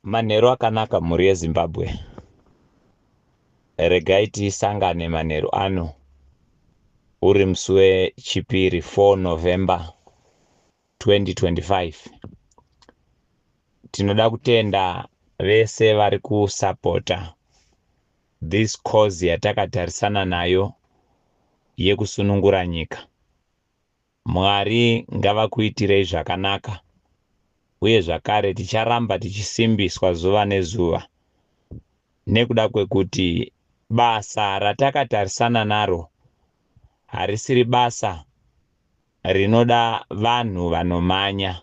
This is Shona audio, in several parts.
Manheru akanaka mhuri yeZimbabwe. Regai tisangane manheru ano uri musi wechipiri 4 November 2025. Tinoda kutenda vese vari kusapota this cause yatakatarisana nayo yekusunungura nyika. Mwari ngavakuitirei zvakanaka, uye zvakare ticharamba tichisimbiswa zuva nezuva, nekuda kwekuti basa ratakatarisana naro harisiri basa rinoda vanhu vanomanya.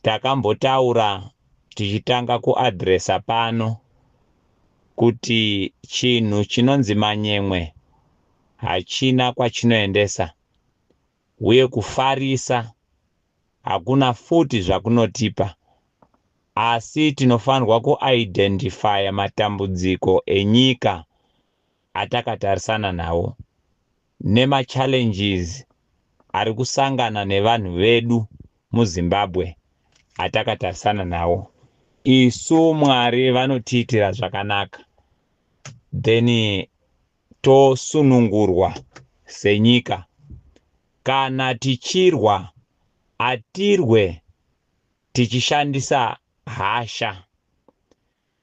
Takambotaura tichitanga kuadhiresa pano kuti chinhu chinonzi manyemwe hachina kwachinoendesa, uye kufarisa hakuna futi zvakunotipa, asi tinofanirwa kuidentifaya matambudziko enyika atakatarisana nawo nemachallenges ari kusangana nevanhu vedu muZimbabwe atakatarisana nawo. Isu Mwari vanotiitira zvakanaka, then tosunungurwa senyika. Kana tichirwa, atirwe tichishandisa hasha,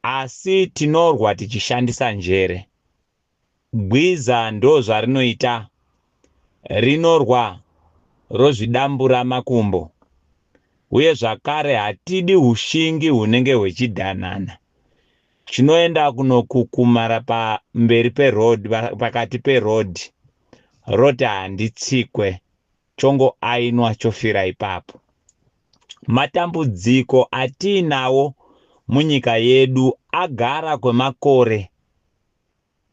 asi tinorwa tichishandisa njere. Gwiza ndo zvarinoita, rinorwa rozvidambura makumbo, uye zvakare hatidi ushingi hunenge hwechidhanhana chinoenda kunokukumara pamberi perodhi, pakati perodhi, roti handitsikwe, chongo ainwa chofira ipapo. Matambudziko atiinawo munyika yedu agara kwemakore,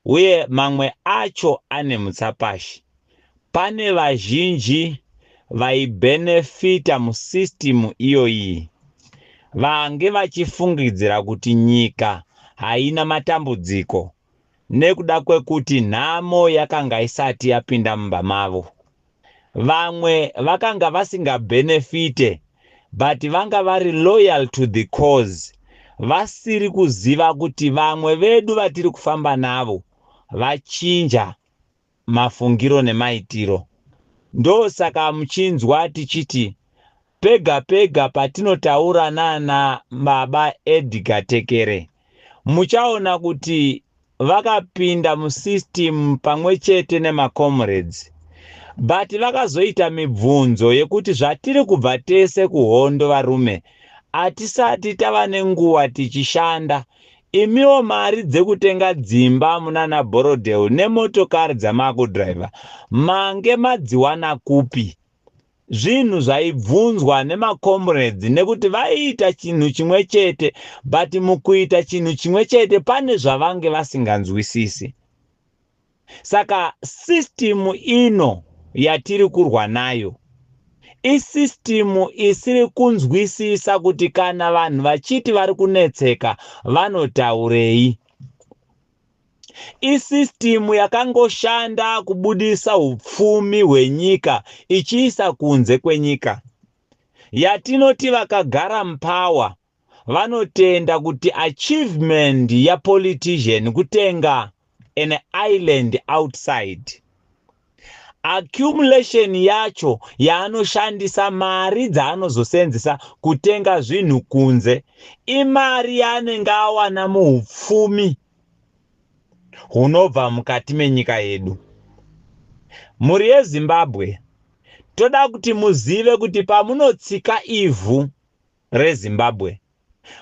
uye mamwe acho ane mutsapashi. Pane vazhinji vaibhenefita musisitimu iyoyi, vange vachifungidzira kuti nyika haina matambudziko, nekuda kwekuti nhamo yakanga isati yapinda mumba mavo. Vamwe vakanga vasingabhenefite, but vanga vari loyal to the cause, vasiri kuziva kuti vamwe vedu vatiri kufamba navo vachinja mafungiro nemaitiro. Ndosaka muchinzwa tichiti pega pega patinotaura nana baba Edgar Tekere, muchaona kuti vakapinda musystem pamwe chete nemacomrades, but vakazoita mibvunzo yekuti zvatiri kubva tese kuhondo varume, hatisati tava nenguva tichishanda. Imiwo mari dzekutenga dzimba munana Borodeo nemotokari dzamakudhiraivha mange madziwana kupi? Zvinhu zvaibvunzwa nemacomrades nekuti vaiita chinhu chimwe chete, but mukuita chinhu chimwe chete pane zvavange vasinganzwisisi. Saka system ino yatiri kurwa nayo isystem isiri kunzwisisa kuti kana vanhu vachiti vari kunetseka vanotaurei. Isystem yakangoshanda kubudisa upfumi hwenyika ichiisa kunze kwenyika. Yatinoti vakagara mupawa vanotenda kuti achievement yapolitician kutenga an island outside. Accumulation yacho yaanoshandisa mari dzaanozosenzesa kutenga zvinhu kunze, imari yaanenge awana muupfumi hunobva mukati menyika yedu. Mhuri yeZimbabwe, toda kuti muzive kuti pamunotsika ivhu reZimbabwe,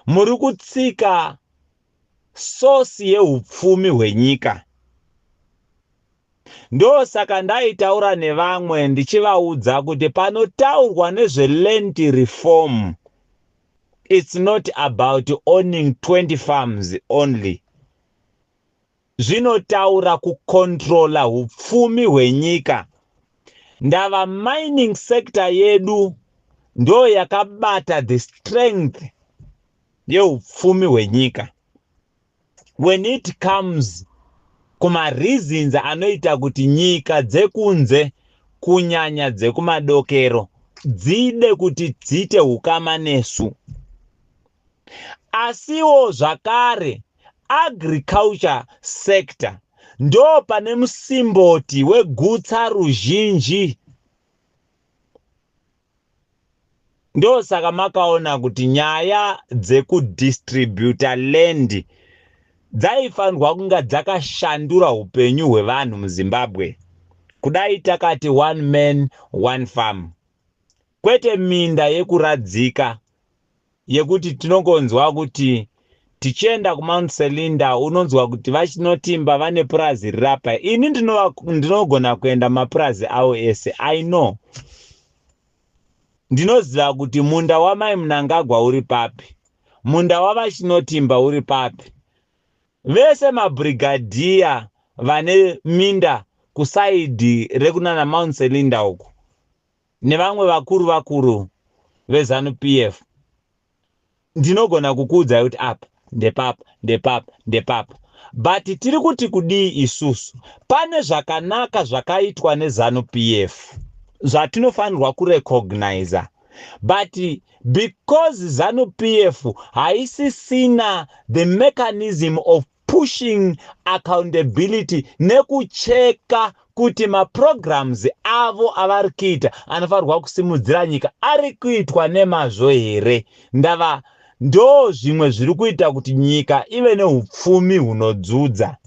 muri kutsika sosi yeupfumi hwenyika. Ndosaka ndaitaura nevamwe ndichivaudza kuti panotaurwa nezveland reform, it's not about owning 20 farms only. Zvinotaura kukontrola upfumi hwenyika. Ndava mining sector yedu ndo yakabata the strength yeupfumi hwenyika. When it comes kuma reasons anoita kuti nyika dzekunze kunyanya dzekumadokero dzide kuti dzite ukama nesu, asiwo zvakare agriculture sector ndo pane musimboti wegutsa ruzhinji. Ndo saka makaona kuti nyaya dzekudistributa land dzaifanirwa kunga dzakashandura upenyu hwevanhu muZimbabwe. Kudai takati one man one farm, kwete minda yekuradzika yekuti tinongonzwa kuti tichienda kuMount Selinda unonzwa kuti vachinotimba vane purazi rirapa. Ini ndinogona kuenda mapurazi awo ese. I know. Ndinoziva kuti munda wamai Mnangagwa uri papi, munda wavachinotimba uri papi. Vese mabrigadia vane minda kusaidi rekunana Mount Selinda uku nevamwe vakuru veZANU-PF, ndinogona kukuudza kuti apa ndepapa. But tiri kuti kudii isusu? Pane zvakanaka zvakaitwa neZANU-PF zvatinofanirwa kurecognize, but because ZANU-PF haisisina the mechanism of pushing accountability nekucheka kuti maprograms avo avari kuita anofanirwa kusimudzira nyika ari kuitwa nemazvo here. Ndava ndo zvimwe zviri kuita kuti nyika ive neupfumi hunodzudza.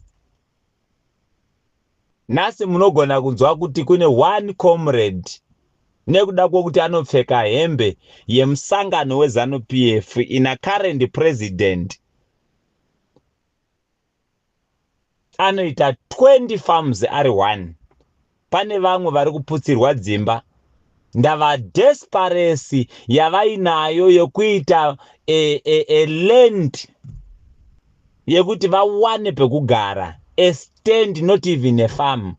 Nhasi munogona kunzwa kuti kune one comrade nekuda kwokuti anopfeka hembe yemusangano weZANU-PF ina current president anoita 20 farms ari one. Pane vamwe vari kuputsirwa dzimba. Ndava desperesi yavainayo yokuita land yekuti vawane pekugara, a stand, not even a farm.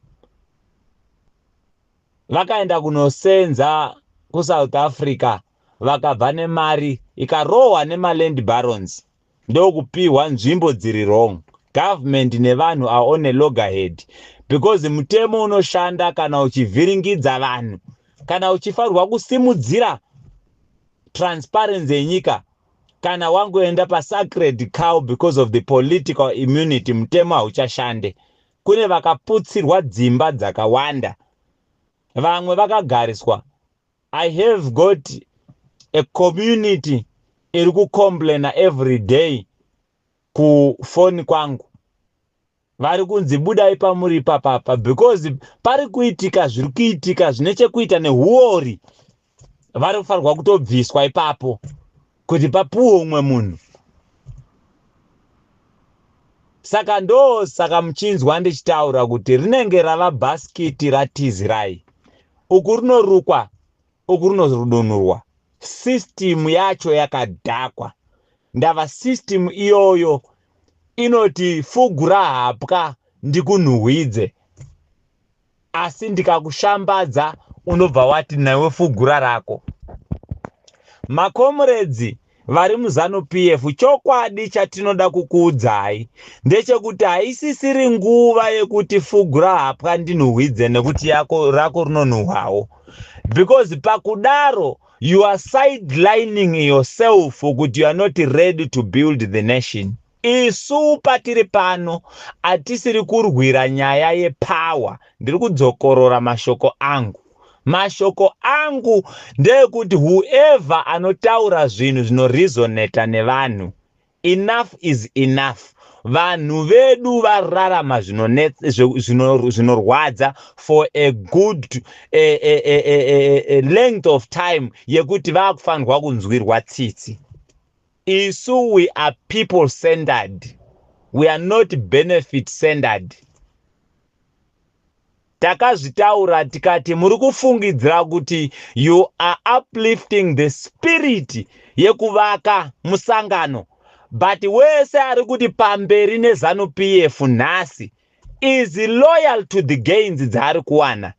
Vakaenda kunosenza kuSouth Africa vakabva nemari ikarohwa nemaland barons ndokupihwa nzvimbo dziri wrong. Government nevanhu are on a loggerhead because mutemo unoshanda kana uchivhiringidza vanhu, kana uchifanirwa kusimudzira transparency yenyika, kana wangoenda pasacred cow because of the political immunity, mutemo hauchashande. Kune vakaputsirwa dzimba dzakawanda, vamwe vakagariswa. I have got a community iri kucomplaina every day kufoni kwangu, vari kunzi budai pamuri papapa because pari kuitika zviri kuitika zvine chekuita nehuori. Vari kufanirwa kutobviswa ipapo kuti papuwe umwe munhu. Saka ndo saka muchinzwa ndichitaura kuti rinenge rava bhasikiti ratizirai. Uku rinorukwa, uku rinodonurwa. System yacho yakadhakwa. Ndava system iyoyo inoti fugura hapwa ndikunhuhwidze, asi ndikakushambadza unobva wati nawe fugura rako. Makomredzi vari muZANU-PF, chokwadi chatinoda kukuudzai ndechekuti haisisiri nguva yekuti fugura hapwa ndinhuhwidze nekuti rako rinonhuhwawo, because pakudaro you are sidelining yourself kuti you are not ready to build the nation. Isu patiri pano atisiri kurwira nyaya yepower. Ndiri kudzokorora mashoko angu. Mashoko angu ndeyekuti whoever anotaura zvinhu zvinoresonata nevanhu, enough is enough. Vanhu vedu vararama zvinorwadza for a good length of time yekuti vakufanirwa kunzwirwa tsitsi. Isu we are people centered, we are not benefit centered. Takazvitaura tikati muri kufungidzira kuti you are uplifting the spirit yekuvaka musangano, but wese ari kuti pamberi neZANU-PF nhasi is loyal to the gains dzaari kuwana.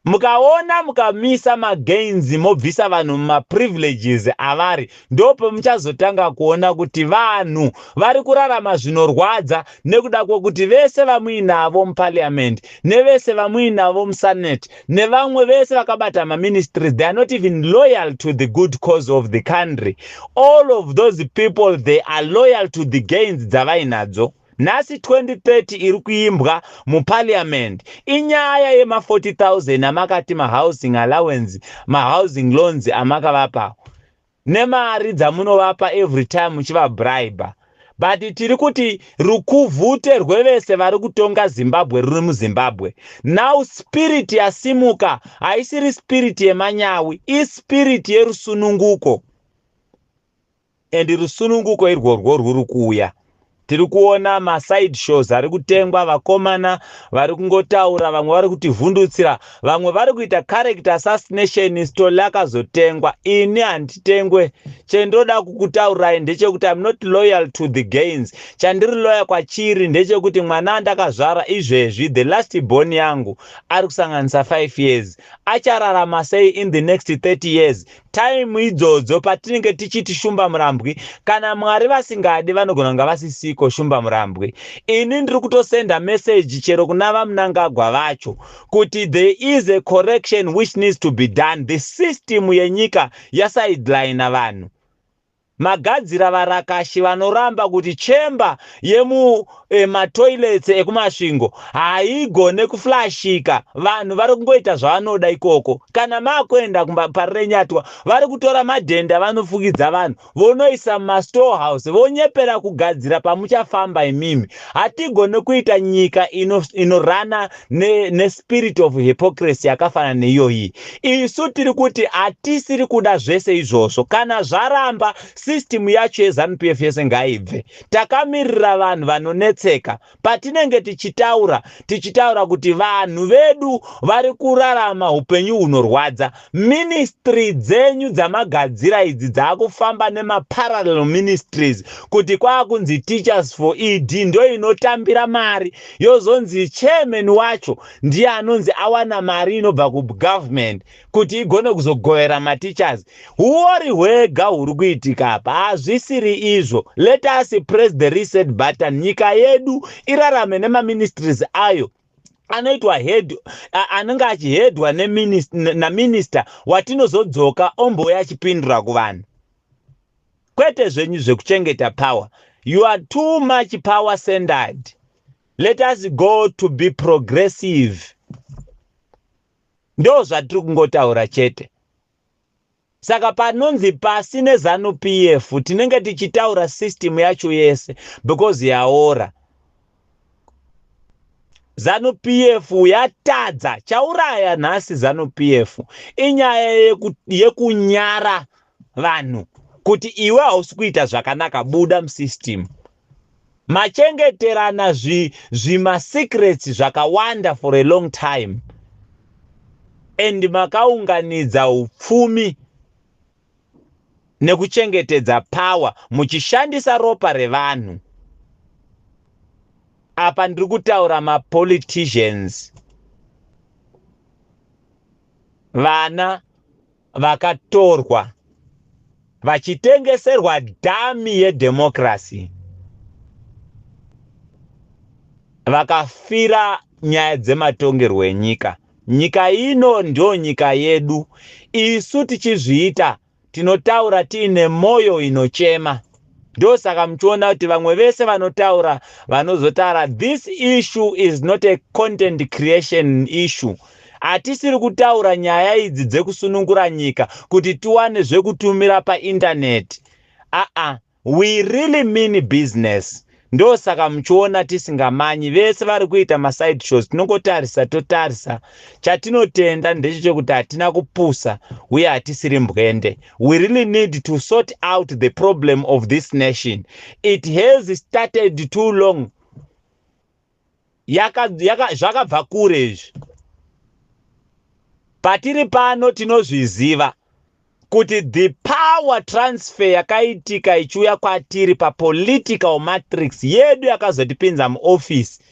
mukaona mukamisa magains mobvisa vanhu mumaprivileges avari, ndope muchazotanga kuona kuti vanhu vari kurarama zvinorwadza nekuda kwokuti vese vamuinavo muparliament nevese vamuinavo musenate nevamwe vese vakabata maministries, they are not even loyal to the good cause of the country. All of those people, they are loyal to the gains dzavainadzo. Nasi 2030 iri kuimbwa muparliament inyaya yema 40,000 amakati mahousing allowance, mahousing loans amakavapa nemari dzamunovapa every time muchivabribe. But tiri kuti rukuvhute rwevese vari kutonga Zimbabwe ruri muZimbabwe. Now spirit yasimuka haisiri spirit yemanyawi, ispirit yerusununguko. And rusununguko irworwo rwuri kuuya. Tiri kuona maside shows ari kutengwa, vakomana vari kungotaura, vamwe vari kutivhundutsira, vamwe vari kuita character assassination story yakazotengwa. Ini handitengwe. Chendoda kukutaurirai ndechekuti I'm not loyal to the gains. Chandiri loyal kwachiri ndechekuti mwana ndakazvara izvezvi, the last born yangu ari kusanganisa 5 years, achararama sei in the next 30 years. Time idzodzo patinenge tichiti shumba murambwi, kana Mwari vasingadi vanogona kunga vasisiko shumba murambwi. Ini ndiri kutosenda message chero kuna vamunangagwa vacho kuti there is a correction which needs to be done. The system yenyika yasideline vanhu. Magadzira varakashi vanoramba kuti chemba yemu matoilets ekumasvingo haigone kuflashika, vanhu vari kungoita zvavanoda ikoko. Kana makuenda parirenyatwa vari kutora madhenda vanofukidza vanhu vonoisa mumastorehouse vonyepera kugadzira pamuchafamba imimi. Hatigone kuita nyika inorana nespirit of hypocrisy yakafanana neiyoyi. Isu tiri kuti hatisiri kuda zvese izvozvo. Kana zvaramba system yacho yeZANU-PF yese ngaibve. Takamirira vanhu vanonetseka. Patinenge tichitaura kuti vanhu vedu vari kurarama upenyu hunorwadza. Ministry dzenyu dzamagadzira idzi dzakufamba nemaparallel ministries kuti kwakunzi teachers for ED ndo inotambira mari, yozonzi chairman wacho ndiye anonzi awana mari inobva kugovernment kuti igone kuzogovera mateachers. Huori hwega huri kuitika apa, hazvisiri izvo. Let us press the reset button. Nyika yedu irarame nemaministries ayo anoitwa head, anenge achihedwa naminister watinozodzoka ombouya achipindura kuvanhu. Kwete zvenyu zvekuchengeta power. You are too much power centered. Let us go to be progressive. Ndo zvatiri kungotaura chete. Saka panonzi pasi neZANU-PF tinenge tichitaura system yacho yese because yaora. ZANU-PF yatadza. Chauraya nhasi ZANU-PF inyaya yekunyara vanhu kuti iwe hausi kuita zvakanaka, buda musystem. Machengeterana zvima secrets zvakawanda for a long time. And makaunganidza upfumi nekuchengetedza power muchishandisa ropa revanhu. Apa ndiri kutaura mapoliticians, vana vakatorwa vachitengeserwa dhami yedemokrasi, vakafira nyaya dzematongerwo enyika. Nyika ino ndio nyika yedu. Isu tichizviita tinotaura tiine moyo inochema. Ndo saka muchiona kuti vamwe vese vanotaura vanozotaura this issue is not a content creation issue. Hatisiri kutaura nyaya idzi dzekusunungura nyika kuti tiwane zvekutumira painternet. We really mean business. Ndo saka muchiona tisingamanyi vese vari kuita maside shows. Tinongotarisa totarisa. Chatinotenda ndechekuti hatina kupusa uye hatisiri mbwende. We really need to sort out the problem of this nation. It has started too long. Zvakabva kure izvi. Patiri pano tinozviziva kuti the power transfer yakaitika ichiuya kwatiri papolitical matrix yedu yakazotipinza muoffice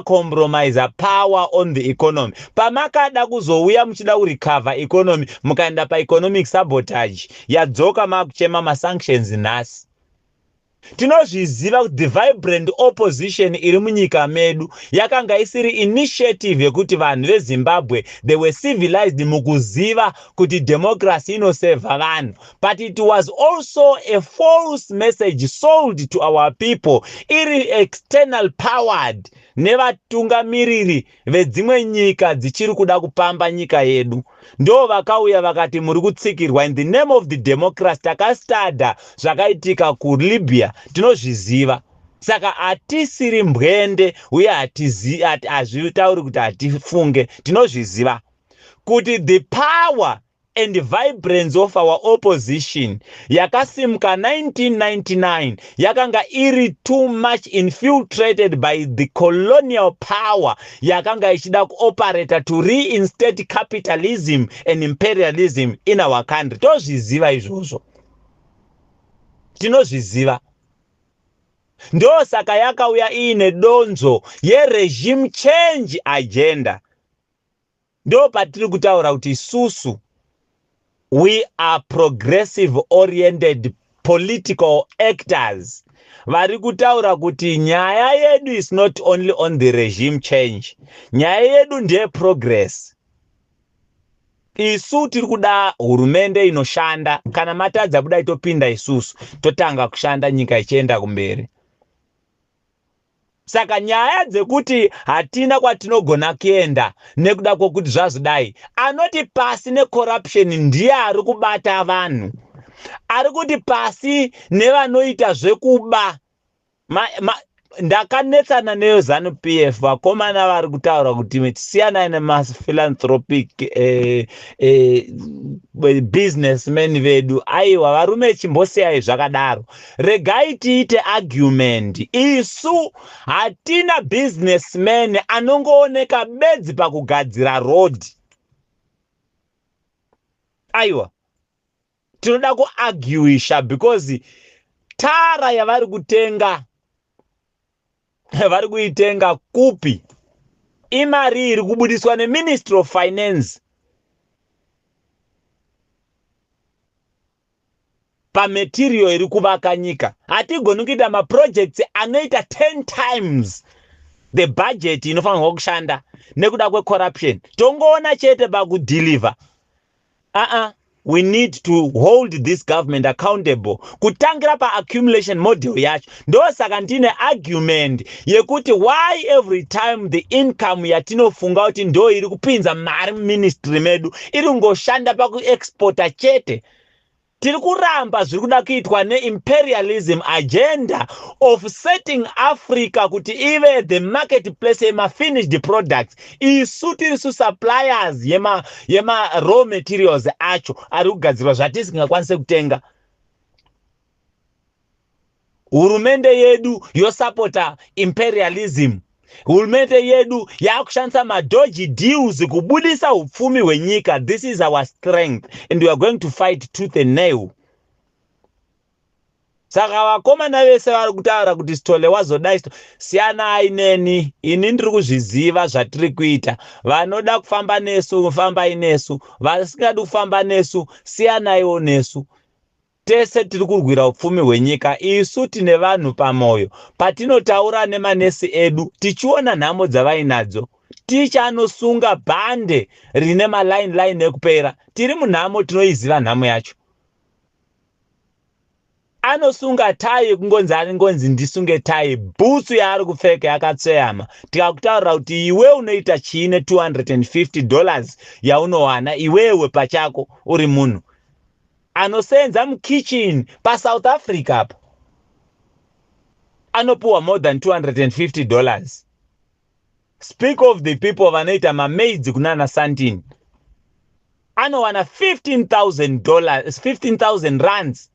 compromise power on the economy. Pamakada kuzouya muchida kurecover economy, mukaenda economic sabotage, yadzoka makuchema masanctions nhasi. Tinozviziva kuti the vibrant opposition iri munyika medu yakanga isiri initiative yekuti vanhu veZimbabwe they were civilized mukuziva kuti democracy inoseva vanhu, but it was also a false message sold to our people, iri external powered nevatungamiriri vedzimwe nyika dzichiri kuda kupamba nyika yedu. Ndo vakauya vakati muri kutsikirwa in the name of the democracy. Takastada zvakaitika kuLibya, tinozviziva. Saka hatisiri mbwende uye hazvitauri kuti hatifunge, tinozviziva kuti the power and the vibrance of our opposition yakasimuka 1999 yakanga iri too much infiltrated by the colonial power yakanga ichida kuoperate to reinstate capitalism and imperialism in our country. Tozviziva izvozvo, tinozviziva. Ndo saka yakauya ine donzo regime change agenda. Ndo patiri kutaura kuti isusu we are progressive oriented political actors. Vari kutaura kuti nyaya yedu is not only on the regime change. Nyaya yedu ndeye progress. Isu tiri kuda hurumende inoshanda, kana matadza kuda itopinda isusu totanga kushanda nyika ichienda kumberi. Saka nyaya dzekuti hatina kwatinogona kuenda nekuda kwokuti zvazodai, anoti pasi necorruption ndiye ari kubata vanhu, ari kuti pasi nevanoita zvekuba. Ndakanetsana neZANU PF, vakomana vari kutaura kuti tisiyana nemaphilanthropic businessmen vedu. Aiwa, varume chimbosiyai zvakadaro. Regai tiite argument. Isu hatina businessmen anongooneka bedzi pakugadzira road. Aiwa, tinoda kuarguisha because tara yavari kutenga vari kuitenga kupi? Imari iri kubudiswa neMinistry of Finance pamaterial iri kuvaka nyika. Hatigoni kuita maprojects anoita 10 times the budget inofanirwa kushanda nekuda kwecorruption. Tongoona chete pakudeliver. We need to hold this government accountable. Kutangira pa accumulation model yacho. Ndo saka ndine argument yekuti why every time the income yatinofunga kuti ndo iri kupinza mari ministry medu iri ngoshanda paku exporta chete. Tiri kuramba zviri kuda kuitwa neimperialism agenda of setting Africa kuti ive the marketplace yema finished products. Isu tiri suppliers yema raw materials acho ari kugadzirwa zvatisingakwanise kutenga. Hurumende yedu yosupporta imperialism. Hurumende yedu yakushandisa madoji deals kubudisa upfumi hwenyika. This is our strength and we are going to fight tooth and nail. Saka vakomana vese vari kutaura kuti Sithole wazodai, siyanai neni, ini ndiri kuzviziva zvatiri kuita. Vanoda kufamba nesu, fambai nesu. Vasingadi kufamba nesu, siyanaiwo nesu. Tese tiri kurwira upfumi hwenyika. Isu tine vanhu pamoyo. Patinotaura nemanesi edu, tichiona nhamo dzavainadzo. Ticha anosunga bhande rine line ekupera. Tiri munhamo tinoiziva nhamo yacho. Anosunga tai kungonzi ndisunge tai, bhutsu yaari kupfeka yakatsveyama. Tikakutaurira kuti iwe unoita chine $250 yaunowana iwewe pachako uri munhu anosenza mukitchen paSouth Africa apa anopuwa more than $250. Speak of the people vanoita mamaids kunana Sandton, anowana $15,000 rands.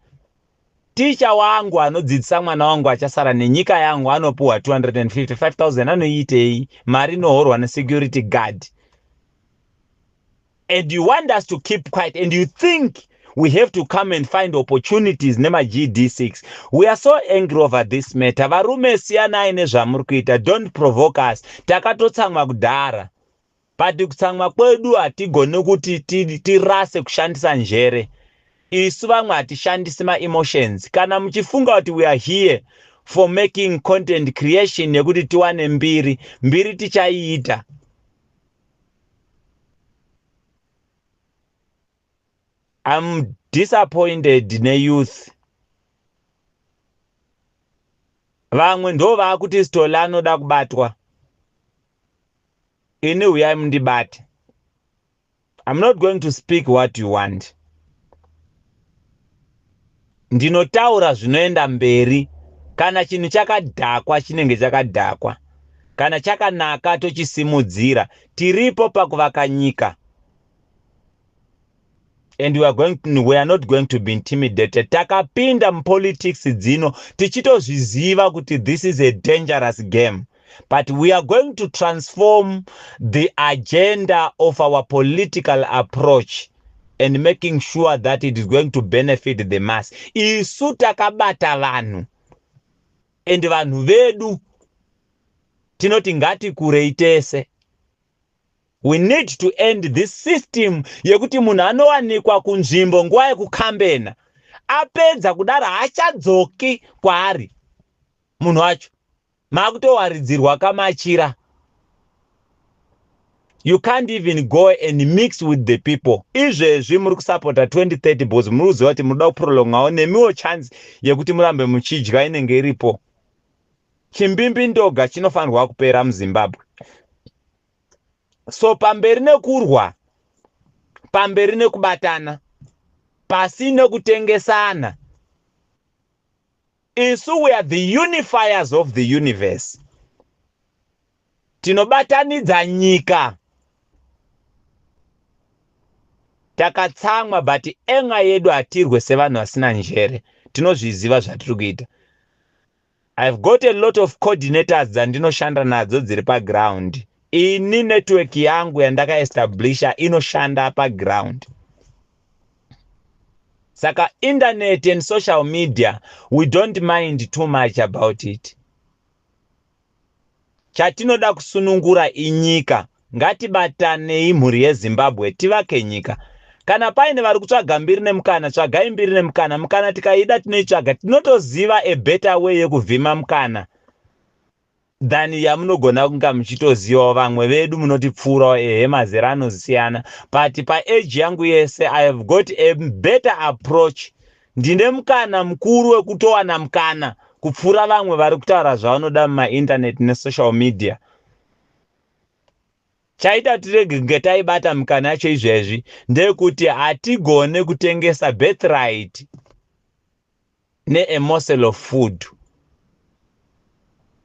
Ticha wangu anodzidzisa mwana wangu achasara nenyika yangu anopuwa $255,000. Anoitei? Mari inohorwa nesecurity guard. And you want us to keep quiet and you think we have to come and find opportunities nema-GD6. We are so angry over this matter. Varume siyanai nezvamuri kuita. Don't provoke us. Takatotsamwa kudhara. But kutsamwa kwedu hatigoni kuti tirase kushandisa njere. Isu vamwe hatishandisi ma-emotions. Kana muchifunga kuti we are here for making content creation yekuti tiwane mbiri tichaiita. I'm disappointed ne-youth. Vamwe ndo vakuti Sithole anoda kubatwa. Ini uyai mundibate. I'm not going to speak what you want. Ndinotaura zvinoenda mberi. Kana chinhu chakadhakwa chinenge chakadhakwa. Kana chakanaka tochisimudzira. Tiripo pakuvaka nyika. And we are not going to be intimidated. Takapinda mupolitics dzino tichitozviziva kuti this is a dangerous game. But we are going to transform the agenda of our political approach and making sure that it is going to benefit the mass. Isu takabata vanhu. And vanhu vedu tinoti ngati kureitese. We need to end this system yekuti munhu anowanikwa kunzvimbo nguva yekukambena. Apedza kudaro haachadzoki kwaari munhu wacho. Makutowaridzirwa kamachira. You can't even go and mix with the people. Izvezvi muri kusapota 2030 because muri kuziva kuti munoda kuprolongawo nemiwo chance yekuti murambe muchidya inenge iripo. Chimbimbi ndoga chinofanirwa kupera muZimbabwe. So pamberi nekurwa, pamberi nekubatana, pasi nekutengesana. Isu we are the unifiers of the universe. Tinobatanidza nyika. Takatsamwa but enga yedu hatirwe sevanhu vasina njere. Tinozviziva zvatiri kuita. I've got a lot of coordinators dzandinoshanda nadzo dziri paground. Ini network yangu yandakaestablisha inoshanda paground. Saka internet and social media, we don't mind too much about it. Chatinoda kusunungura inyika. Ngatibatanei mhuri yeZimbabwe tivake nyika. Kana paine vari kutsvaga mbiri nemukana, tsvagai mbiri nemukana. Mukana tikaida tinoitsvaga. Tinotoziva a better way yekuvhima mukana than yamunogona kunga muchitozivawo vamwe vedu munotipfuurawo mazera anozisiyana. But paage yangu yese I have got a better approach. Ndine mukana mukuru wekutowana mukana kupfuura vamwe vari kutaura zvavanoda mumainternet nesocial media. Chaita tirege kunge taibata mukana yacho izvezvi ndekuti hatigone kutengesa birthright ne morsel of food.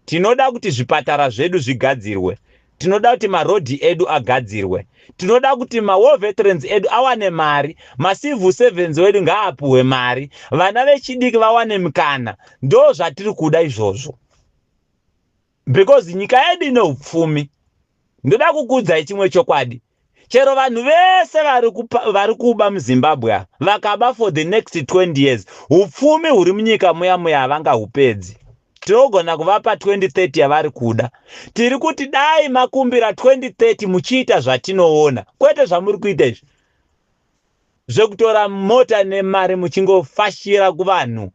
Tinoda kuti zvipatara zvedu zvigadzirwe. Tinoda kuti marodhi edu agadzirwe. Tinoda kuti war veterans edu awane mari. Civil servants wedu ngaapuwe mari. Vana vechidiki vawane mukana. Ndo zvatiri kuda izvozvo. Because nyika yedu ine upfumi. Ndoda kukudzai chimwe chokwadi. Chero vanhu vese vari kuba muZimbabwe vakaba for the next 20 years. Upfumi huri munyika muya havangahupedzi. Tinogona kuvapa 2030 yavari kuda. Tiri kuti dai makumbira 2030 muchiita zvatinoona. Kwete zvamuri kuita izvi. Zvekutora mota nemari muchingofashira kuvanhu.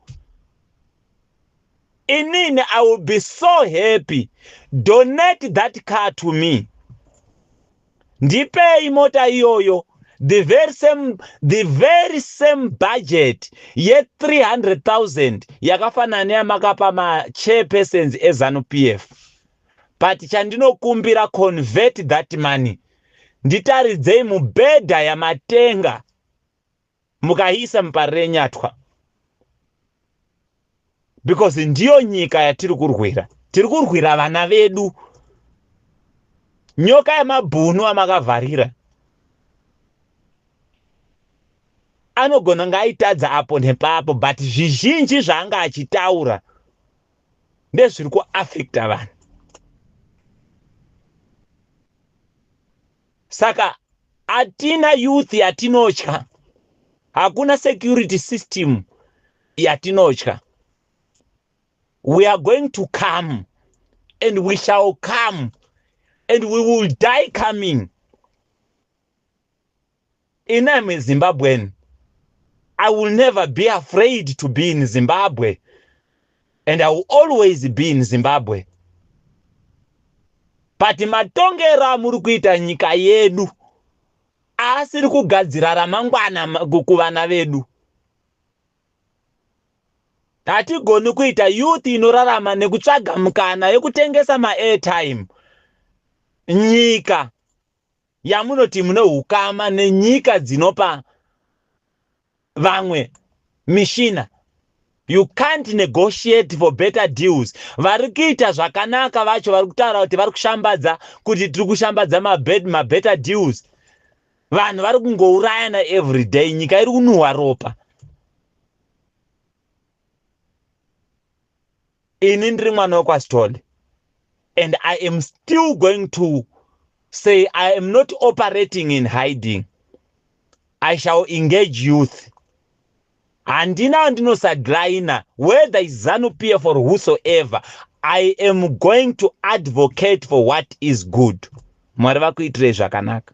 Inini I will be so happy. Donate that car to me. Ndipei mota iyoyo. The very same budget ye 300,000 yakafanana yamakapa chairpersons eZANU-PF. But chandinokumbira convert that money. Nditaridzei mubhedha yamatenga mukaisa muparenyatwa. Because ndiyo nyika yatiri kurwira. Tiri kurwira vana vedu. Nyoka yamabhunu amakavharira. Anogona ngaitadza apo nepapo, but zvizhinji zvaanga achitaura ndezviri kuafekta vanhu. Saka atina youth yatinotya. Hakuna security system yatinotya. We are going to come, and we shall come, and we will die coming. I am a Zimbabwean. I will never be afraid to be in Zimbabwe, and I will always be in Zimbabwe. But matongera muri kuita nyika yedu asiri kugadzira ramangwana kuvana vedu. Hatigoni kuita youth inorarama nekutsvaga mukana yekutengesa ma-airtime. Nyika yamunoti mune hukama nenyika dzinopa vamwe mishina. You can't negotiate for better deals. Vari kuita zvakanaka vacho vari kutaura kuti vari kushambadza kuti tiri kushambadza ma-better deals. Vanhu vari kungourayana every day. Nyika iri kunhuhwa ropa. Ini ndiri mwana wekwasitole. And I am still going to say I am not operating in hiding. I shall engage youth. Handina wandinosadlaina, whether is ZANU-PF or whosoever, I am going to advocate for what is good. Mwari vakuitire zvakanaka.